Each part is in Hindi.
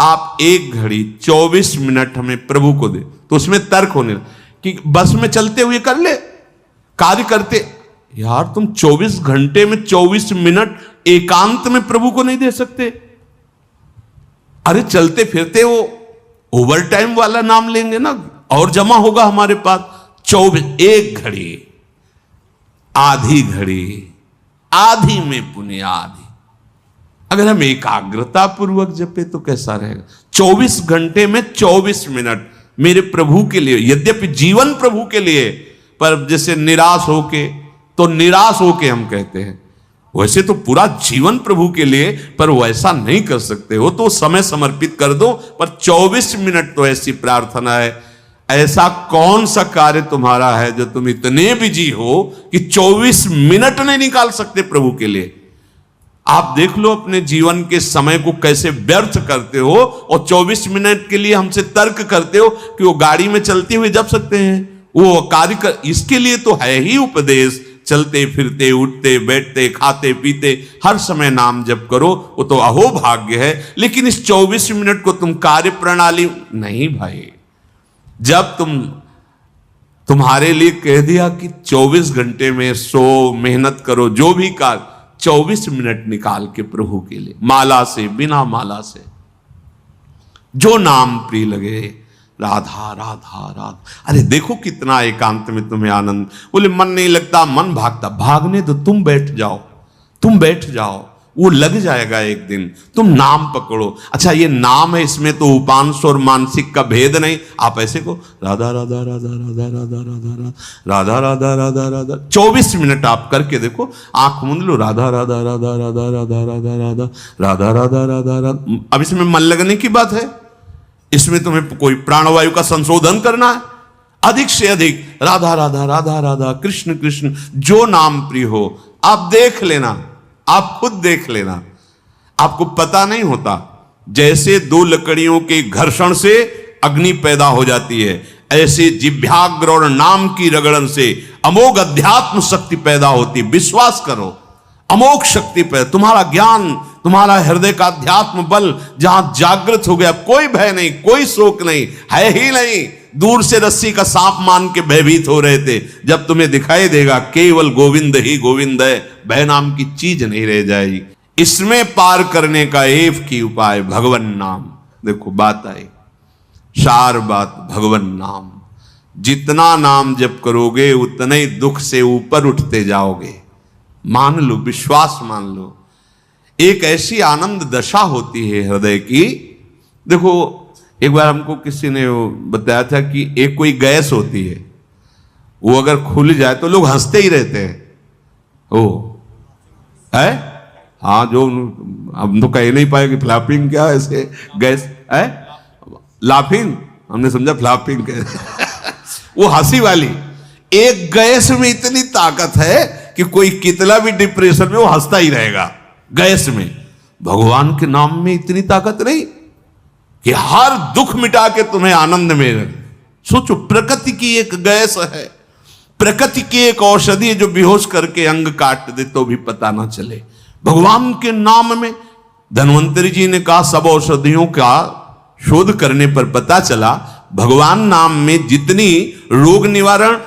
आप 1 घड़ी 24 मिनट हमें प्रभु को दे, तो उसमें तर्क होने कि बस में चलते हुए कर ले, कार्य करते। यार तुम 24 घंटे में 24 मिनट एकांत में प्रभु को नहीं दे सकते? अरे चलते फिरते वो ओवर टाइम वाला नाम लेंगे ना, और जमा होगा हमारे पास। 24, 1 घड़ी, आधी घड़ी, आधी में पुण्य आधी। अगर हम एकाग्रता पूर्वक जपे तो कैसा रहेगा? 24 घंटे में 24 मिनट मेरे प्रभु के लिए, यद्यपि जीवन प्रभु के लिए, पर जैसे निराश होके, तो निराश होके हम कहते हैं, वैसे तो पूरा जीवन प्रभु के लिए, पर वैसा नहीं कर सकते हो तो समय समर्पित कर दो, पर 24 मिनट तो ऐसी प्रार्थना है। ऐसा कौन सा कार्य तुम्हारा है जो तुम इतने बिजी हो कि 24 मिनट नहीं निकाल सकते प्रभु के लिए? आप देख लो अपने जीवन के समय को कैसे व्यर्थ करते हो, और 24 मिनट के लिए हमसे तर्क करते हो कि वो गाड़ी में चलते हुए जप सकते हैं, वो कार्य कर। इसके लिए तो है ही उपदेश, चलते फिरते उठते बैठते खाते पीते हर समय नाम जप करो, वो तो अहो भाग्य है। लेकिन इस 24 मिनट को तुम कार्य प्रणाली नहीं भाई। जब तुम्हारे लिए कह दिया कि 24 घंटे में सो मेहनत करो, जो भी कार्य, 24 मिनट निकाल के प्रभु के लिए, माला से बिना माला से, जो नाम प्रिय लगे, राधा राधा राधा। अरे देखो कितना एकांत में तुम्हें आनंद। बोले मन नहीं लगता, मन भागता, भागने दो, तुम बैठ जाओ, तुम बैठ जाओ, वो लग जाएगा एक दिन। तुम नाम पकड़ो। अच्छा ये नाम है, इसमें तो उपांश और मानसिक का भेद नहीं। आप ऐसे को राधा राधा राधा राधा राधा राधा राधा राधा राधा राधा 24 मिनट आप करके देखो, आंख मूंद लो, राधा राधा राधा राधा राधा राधा राधा राधा राधा राधा राधा। अब इसमें मन लगने की बात है, इसमें तुम्हें कोई प्राणवायु का संशोधन करना है? अधिक से अधिक राधा राधा राधा राधा, कृष्ण कृष्ण, जो नाम प्रिय हो। आप देख लेना, आप खुद देख लेना, आपको पता नहीं होता। जैसे 2 लकड़ियों के घर्षण से अग्नि पैदा हो जाती है, ऐसे जिह्वाग्र और नाम की रगड़न से अमोघ अध्यात्म शक्ति पैदा होती। विश्वास करो, अमोघ शक्ति पैदा। तुम्हारा ज्ञान, तुम्हारा हृदय का अध्यात्म बल जहां जागृत हो गया, कोई भय नहीं, कोई शोक नहीं, है ही नहीं। दूर से रस्सी का सांप मान के भयभीत हो रहे थे, जब तुम्हें दिखाई देगा केवल गोविंद ही गोविंद है, भय नाम की चीज नहीं रह जाएगी। इसमें पार करने का एक ही उपाय, भगवन नाम। देखो बात आई, सार बात भगवन नाम। जितना नाम जप करोगे उतने ही दुख से ऊपर उठते जाओगे। मान लो, विश्वास मान लो। एक ऐसी आनंद दशा होती है हृदय की। देखो एक बार हमको किसी ने बताया था कि एक कोई गैस होती है, वो अगर खुल जाए तो लोग हंसते ही रहते हैं। ओ है, हाँ, जो हम तो कह नहीं पाए कि फ्लैपिंग क्या है, ऐसे गैस है, लाफिंग, हमने समझा फ्लैपिंग वो हंसी वाली। एक गैस में इतनी ताकत है कि कोई कितना भी डिप्रेशन में वो हंसता ही रहेगा। गैस में, भगवान के नाम में इतनी ताकत नहीं कि हर दुख मिटा के तुम्हें आनंद में रहे। सोचो, प्रकृति की एक गैस है, प्रकृति की एक औषधि है जो बेहोश करके अंग काट दे तो भी पता ना चले। भगवान के नाम में, धन्वंतरी जी ने कहा, सब औषधियों का शोध करने पर पता चला भगवान नाम में जितनी रोग निवारण,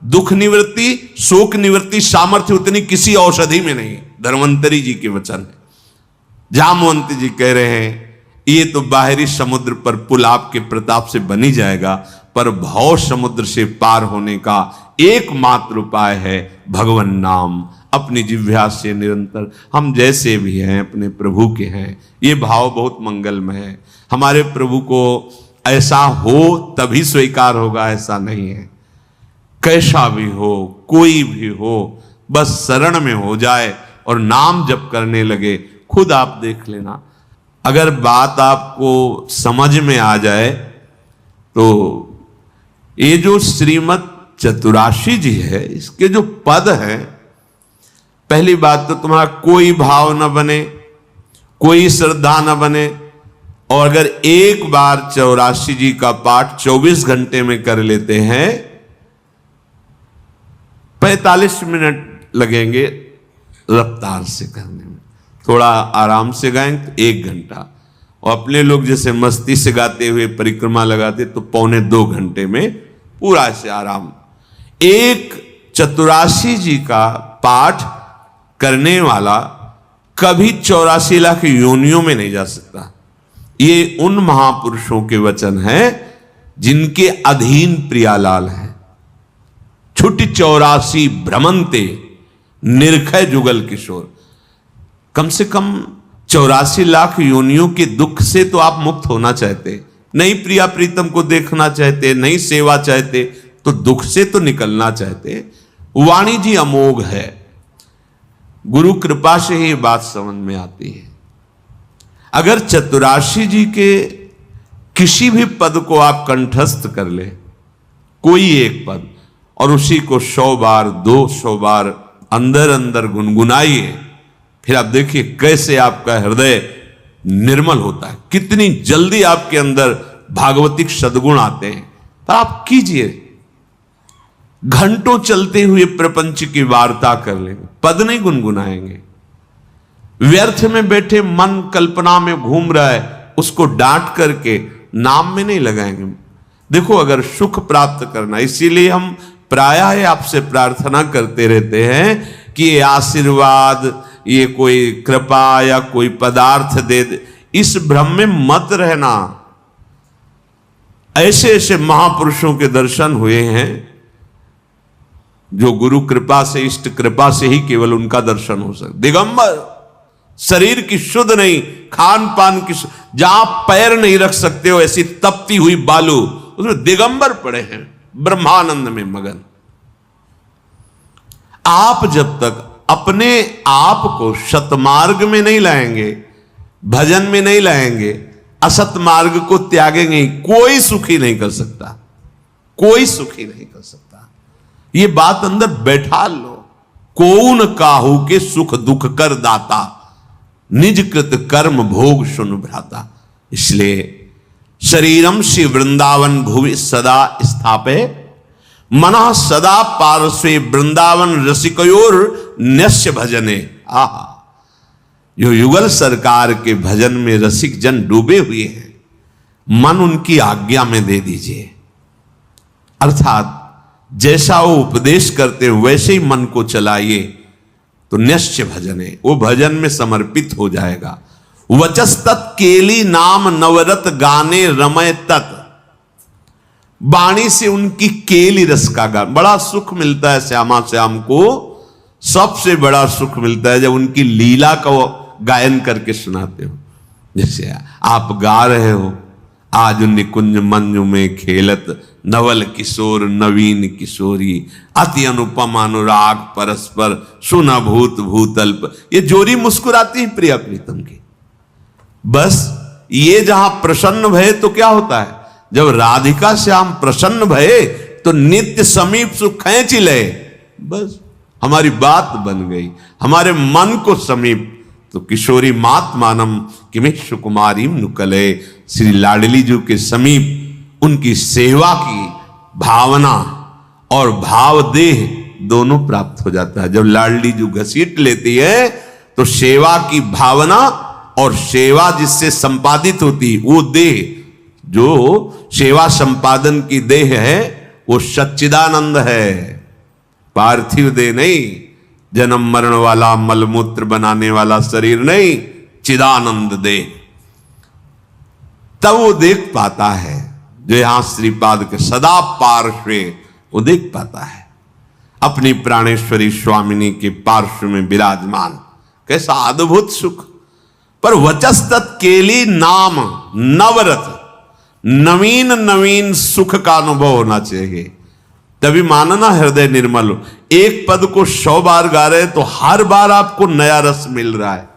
दुख निवृत्ति, शोक निवृत्ति सामर्थ्य उतनी किसी औषधि में नहीं। धन्वंतरी जी के वचन है। जामवंत जी कह रहे हैं ये तो बाहरी समुद्र पर पुल आपके प्रताप से बनी जाएगा, पर भव समुद्र से पार होने का एकमात्र उपाय है भगवन नाम। अपनी जिह्वा से निरंतर, हम जैसे भी हैं अपने प्रभु के हैं, ये भाव बहुत मंगलमय है। हमारे प्रभु को ऐसा हो तभी स्वीकार होगा, ऐसा नहीं है। कैसा भी हो, कोई भी हो, बस शरण में हो जाए और नाम जप करने लगे। खुद आप देख लेना, अगर बात आपको समझ में आ जाए तो ये जो श्रीमद् चतुराशी जी है, इसके जो पद हैं, पहली बात तो तुम्हारा कोई भाव न बने, कोई श्रद्धा न बने। और अगर एक बार 84 जी का पाठ 24 घंटे में कर लेते हैं, 45 मिनट लगेंगे रफ्तार से करने में, थोड़ा आराम से गाएं तो 1 घंटा, और अपने लोग जैसे मस्ती से गाते हुए परिक्रमा लगाते तो 1.25 घंटे में पूरा से आराम। एक चतुराशी जी का पाठ करने वाला कभी 84 लाख योनियों में नहीं जा सकता। ये उन महापुरुषों के वचन हैं जिनके अधीन प्रियालाल है। छुट्टी 84 भ्रमंते निर्खय जुगल किशोर। कम से कम 84 लाख योनियों के दुख से तो आप मुक्त होना चाहते, नहीं प्रिया प्रीतम को देखना चाहते, नहीं सेवा चाहते, तो दुख से तो निकलना चाहते। वाणी जी अमोघ है, गुरु कृपा से ही बात समझ में आती है। अगर चतुराशी जी के किसी भी पद को आप कंठस्थ कर ले, कोई एक पद, और उसी को 100 बार 200 बार अंदर अंदर गुनगुनाइए, फिर आप देखिए कैसे आपका हृदय निर्मल होता है, कितनी जल्दी आपके अंदर भागवतिक सद्गुण आते हैं। तो आप कीजिए, घंटों चलते हुए प्रपंच की वार्ता कर लेंगे, पद नहीं गुनगुनाएंगे। व्यर्थ में बैठे मन कल्पना में घूम रहा है, उसको डांट करके नाम में नहीं लगाएंगे। देखो, अगर सुख प्राप्त करना, इसीलिए हम प्रायः आपसे प्रार्थना करते रहते हैं कि ये आशीर्वाद, ये कोई कृपा या कोई पदार्थ दे दे, इस भ्रम में मत रहना। ऐसे ऐसे महापुरुषों के दर्शन हुए हैं जो गुरु कृपा से, इष्ट कृपा से ही केवल उनका दर्शन हो सकता। दिगंबर, शरीर की शुद्ध नहीं, खान पान की, जहां पैर नहीं रख सकते हो ऐसी तपती हुई बालू, उसमें दिगंबर पड़े हैं, ब्रह्मानंद में मगन। आप जब तक अपने आप को सतमार्ग में नहीं लाएंगे, भजन में नहीं लाएंगे, असत मार्ग को त्यागेंगे, कोई सुखी नहीं कर सकता, कोई सुखी नहीं कर सकता। ये बात अंदर बैठा लो। कौन काहू के सुख दुख कर दाता, निज कृत कर्म भोग सुन भ्राता। इसलिए शरीरम श्री वृंदावन भुवि सदा स्थापे, मनः सदा पार्श्वे वृंदावन रसिकयोर न्यस्य भजने। आहा, जो युगल सरकार के भजन में रसिक जन डूबे हुए हैं, मन उनकी आज्ञा में दे दीजिए। अर्थात जैसा वो उपदेश करते हैं वैसे ही मन को चलाइए, तो न्यस्य भजने, वो भजन में समर्पित हो जाएगा। वचस्तत् केली नाम नवरत गाने रमय तत्। वाणी से उनकी केली रस का गान, बड़ा सुख मिलता है श्यामा श्याम को। सबसे बड़ा सुख मिलता है जब उनकी लीला का गायन करके सुनाते हो। जैसे आप गा रहे हो, आज निकुंज मंजु में खेलत नवल किशोर नवीन किशोरी, अति अनुपम अनुराग परस्पर सुना भूत भूतल्प। ये जोरी मुस्कुराती है प्रिया प्रीतम की। बस ये जहां प्रसन्न भये तो क्या होता है, जब राधिका श्याम प्रसन्न भये तो नित्य समीप सुख खींच ले। बस हमारी बात बन गई, हमारे मन को समीप। तो किशोरी मात मानम किमिश कुमारी नुकले, श्री लाडली जी के समीप उनकी सेवा की भावना और भाव देह दोनों प्राप्त हो जाता है। जब लाडली जी घसीट लेती है तो सेवा की भावना और सेवा जिससे संपादित होती, वो देह, जो सेवा संपादन की देह है, वो सच्चिदानंद है, पार्थिव देह नहीं, जन्म मरण वाला मलमूत्र बनाने वाला शरीर नहीं, चिदानंद देह। तब वो देख पाता है, जो यहां श्रीपाद के सदा पार्श्वे, वो देख पाता है अपनी प्राणेश्वरी स्वामिनी के पार्श्व में विराजमान। कैसा अद्भुत सुख। पर वचस्तत् केली नाम नवरत, नवीन नवीन सुख का अनुभव होना चाहिए, तभी मानना हृदय निर्मल हो। एक पद को 100 बार गा रहे तो हर बार आपको नया रस मिल रहा है।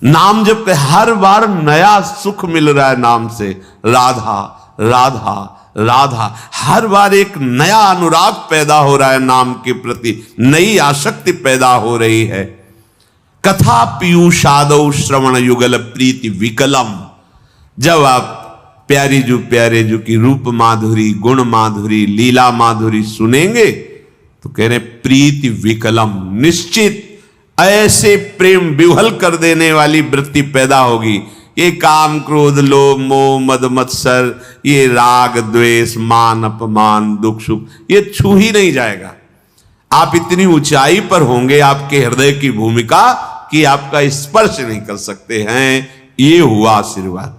नाम जब के हर बार नया सुख मिल रहा है नाम से। राधा राधा राधा, हर बार एक नया अनुराग पैदा हो रहा है नाम के प्रति, नई आसक्ति पैदा हो रही है। कथा पीयूषादौ श्रवण युगल प्रीति विकलम। जब आप प्यारे जो की रूप माधुरी, गुण माधुरी, लीला माधुरी सुनेंगे तो कह रहे प्रीति विकलम, निश्चित ऐसे प्रेम विह्वल कर देने वाली वृत्ति पैदा होगी ये काम क्रोध लोभ मोह मद मत्सर, ये राग द्वेष मान अपमान दुख सुख, ये छू ही नहीं जाएगा। आप इतनी ऊंचाई पर होंगे आपके हृदय की भूमिका कि आपका स्पर्श नहीं कर सकते हैं। ये हुआ आशीर्वाद,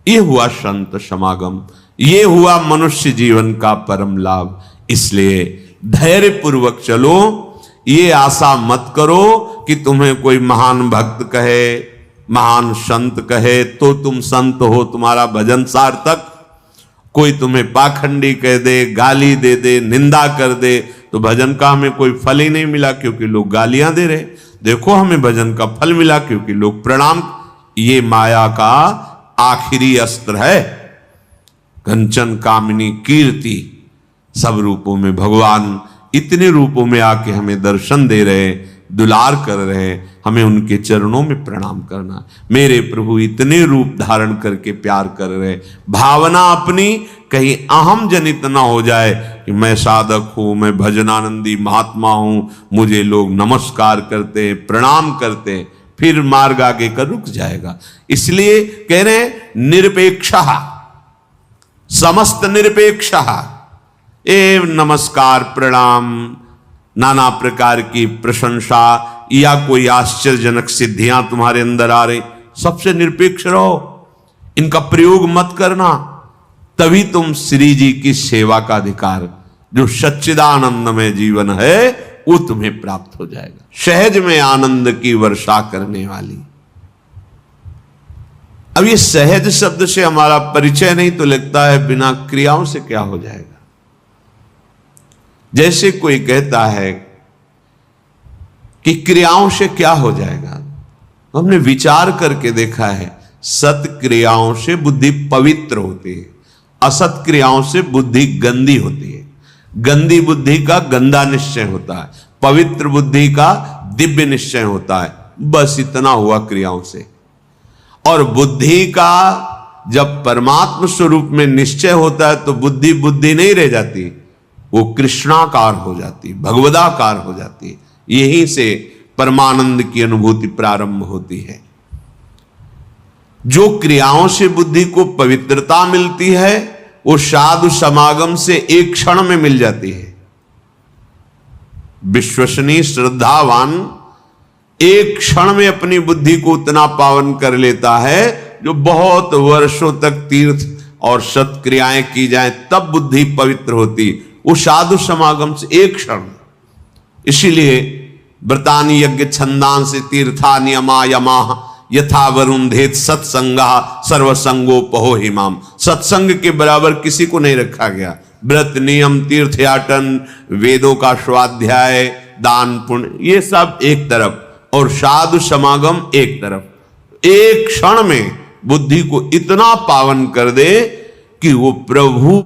ये हुआ संत समागम, ये हुआ मनुष्य जीवन का परम लाभ। इसलिए धैर्य पूर्वक चलो, ये आशा मत करो कि तुम्हें कोई महान भक्त कहे महान संत कहे तो तुम संत हो, तुम्हारा भजन सार्थक। कोई तुम्हें पाखंडी कह दे, गाली दे दे, निंदा कर दे तो भजन का हमें कोई फल ही नहीं मिला क्योंकि लोग गालियां दे रहे। देखो हमें भजन का फल मिला क्योंकि लोग प्रणाम। ये माया का आखिरी अस्त्र है। कंचन कामिनी कीर्ति, सब रूपों में भगवान इतने रूपों में आके हमें दर्शन दे रहे, दुलार कर रहे, हमें उनके चरणों में प्रणाम करना। मेरे प्रभु इतने रूप धारण करके प्यार कर रहे, भावना अपनी कहीं अहम जनित ना हो जाए कि मैं साधक हूं, मैं भजनानंदी महात्मा हूं, मुझे लोग नमस्कार करते प्रणाम करते, फिर मार्ग आगे का रुक जाएगा। इसलिए कह रहे निरपेक्षः, समस्त निरपेक्षः, एवं नमस्कार प्रणाम नाना प्रकार की प्रशंसा या कोई आश्चर्यजनक सिद्धियां तुम्हारे अंदर आ रही, सबसे निरपेक्ष रहो, इनका प्रयोग मत करना। तभी तुम श्री जी की सेवा का अधिकार जो सच्चिदानंदमय जीवन है वो तुम्हें प्राप्त हो जाएगा। सहज में आनंद की वर्षा करने वाली। अब ये सहज शब्द से हमारा परिचय नहीं तो लगता है बिना क्रियाओं से क्या हो जाएगा। जैसे कोई कहता है कि क्रियाओं से क्या हो जाएगा, हमने विचार करके देखा है सत क्रियाओं से बुद्धि पवित्र होती है, असत क्रियाओं से बुद्धि गंदी होती है। गंदी बुद्धि का गंदा निश्चय होता है, पवित्र बुद्धि का दिव्य निश्चय होता है। बस इतना हुआ क्रियाओं से। और बुद्धि का जब परमात्म स्वरूप में निश्चय होता है तो बुद्धि बुद्धि नहीं रह जाती, वो कृष्णाकार हो जाती, भगवदाकार हो जाती। यहीं से परमानंद की अनुभूति प्रारंभ होती है। जो क्रियाओं से बुद्धि को पवित्रता मिलती है वो साधु समागम से एक क्षण में मिल जाती है। विश्वसनीय श्रद्धावान एक क्षण में अपनी बुद्धि को उतना पावन कर लेता है जो बहुत वर्षों तक तीर्थ और सत्क्रियाएं की जाए तब बुद्धि पवित्र होती, वो साधु समागम से एक क्षण। इसीलिए व्रतानि यज्ञ छंदांसि तीर्था नियमा यमाः यथा वरुंधेत सत्संगा सर्वसंगोपहो हिमाम। सत्संग के बराबर किसी को नहीं रखा गया। व्रत नियम तीर्थयाटन वेदों का स्वाध्याय दान पुण्य ये सब एक तरफ और साधु समागम एक तरफ। एक क्षण में बुद्धि को इतना पावन कर दे कि वो प्रभु